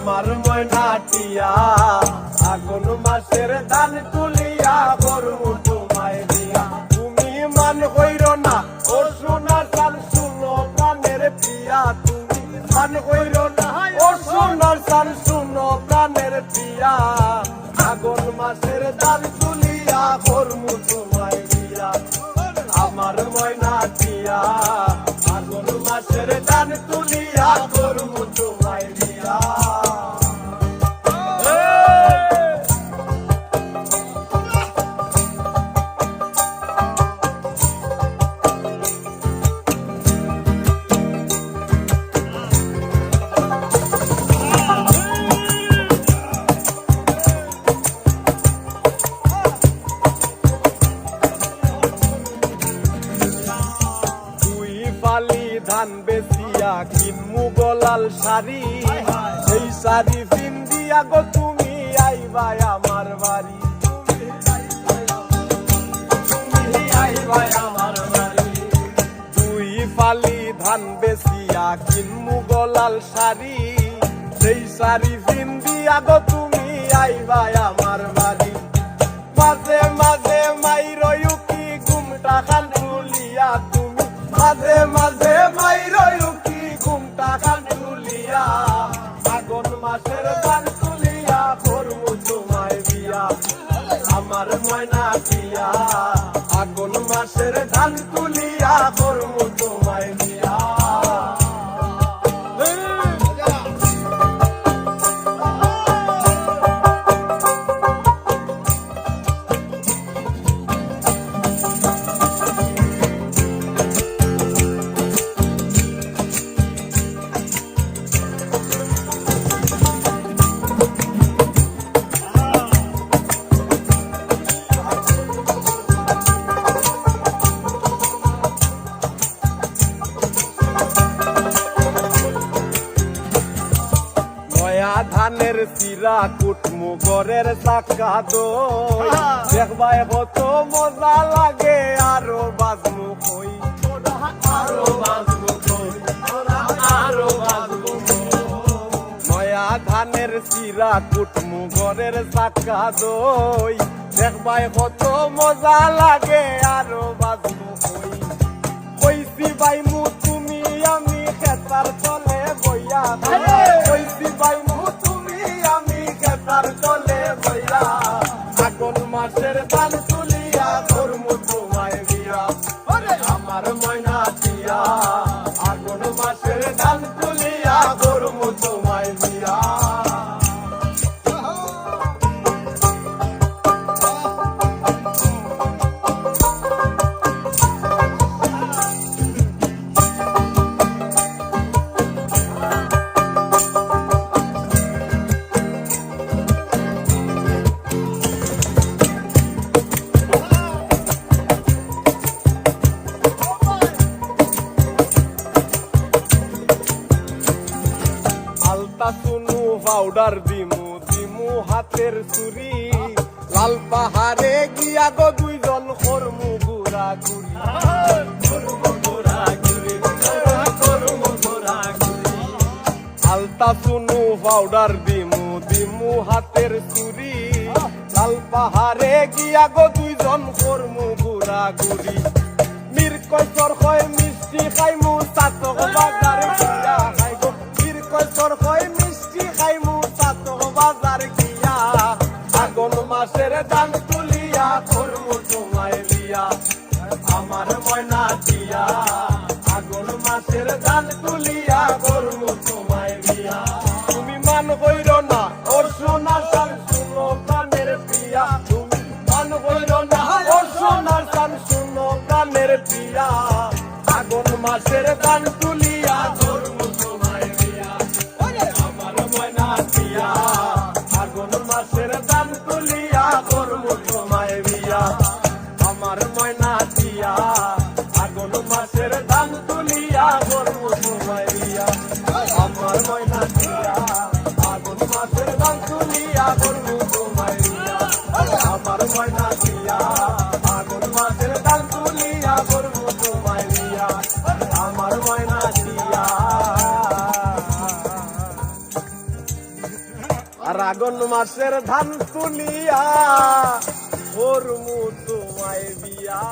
আমার ময়নাটিয়া আগুন মাসের ধান তুলিয়া করবো তোমায় দিয়া। তুমি মান হইর না ও সোনার চাল শুনো প্রাণের প্রিয়া, তুমি মান হইর না ও সোনার চাল শুনো প্রাণের প্রিয়া। আগুন মাসের ধান তুলিয়া করবো তোমায় দিয়া। আমার ময়নাটিয়া আগুন মাসের ধান তুলিয়া করবো তোমায় দিয়া। ধান বেচিয়া কিনমু গলাল শাড়ি, সেই শাড়ি পিন্দিয়া গো তুমি আইবা আমার বাড়ি। দুই ফালি ধান বেচিয়া কিনমু গলাল শাড়ি, সেই শাড়ি পিন্দিয়া গো তুমি আইবা আমার বাড়ি। মাঝে মাঝে মাইরয়ু কি ঘুমটা খান তুলিয়া তুমি, মাঝে মাঝে মাইরয়ু কি ঘুমটা খান তুলিয়া। আগুন মাসের ধান তুলিয়া করবো তোমায় বিয়া। আমার ময়নাটিয়া আগুন মাসের ধান তুলিয়া করবো তোমায় বিয়া। ধানের চিরা কুটমু গরের চাকা দই, দেখবাই কত মজা লাগে আরো বাজমু কই, আরো বাজমু কই, আরো বাজমু কই। নয়া ধানের চিরা কুটমু গরের চাকা দই, দেখবাই কত মজা লাগে আরো বাজমু কই। কইছি বাইমু তুমি আমি খেতার তলে বইয়া, কইছি বাইমু তুমি আমি খেতার তলে বইয়া। আগুন মাসের ধান তুলিয়া করমু তোমায় বিয়া। আমার ময়নাটিয়া আগুন মাসের ধান তুলিয়া করমু তোমায় বিয়া। শুনু পাউডার দিমু দিমু হাতের চুরি, লাল পাহাড়ে গিয়া গো দুইজন করমু ঘুরা ঘুরি। আলতা শুনু পাউডার দিমু দিমু হাতের চুরি, লাল পাহাড়ে গিয়া গো দুইজন করমু ঘুরা ঘুরি। মির কয়সর কয় মিষ্টি খাইমু চাতক বাজার গিয়া খাই গো, মির কয়সর কয় মিষ্টি খাইমু চাতক বাজার গিয়া। আগুন মাসের ধান তুলিয়া করমু তোমায় বিয়া। আমার ময়নাটিয়া আগুন মাসের ধান তুলিয়া করমু তোমায় বিয়া। তুমি মান কইর না ওর সোনার চাল শুনো প্রাণের প্রিয়া, তুমি মান কইর না ওর সোনার চাল শুনো প্রাণের প্রিয়া। আগুন মাসের ধান তুলিয়া করমু তোমায় বিয়া। আমার ময়নাটিয়া আগুন মাসের ধান তুলিয়া করমু তোমায় বিয়া। আমার ময়নাটিয়া আগুন মাসের ধান তুলিয়া করমু তোমায় বিয়া। আমার আর আগুন মাসের ধান তুলিয়া করমু তোমায় বিয়া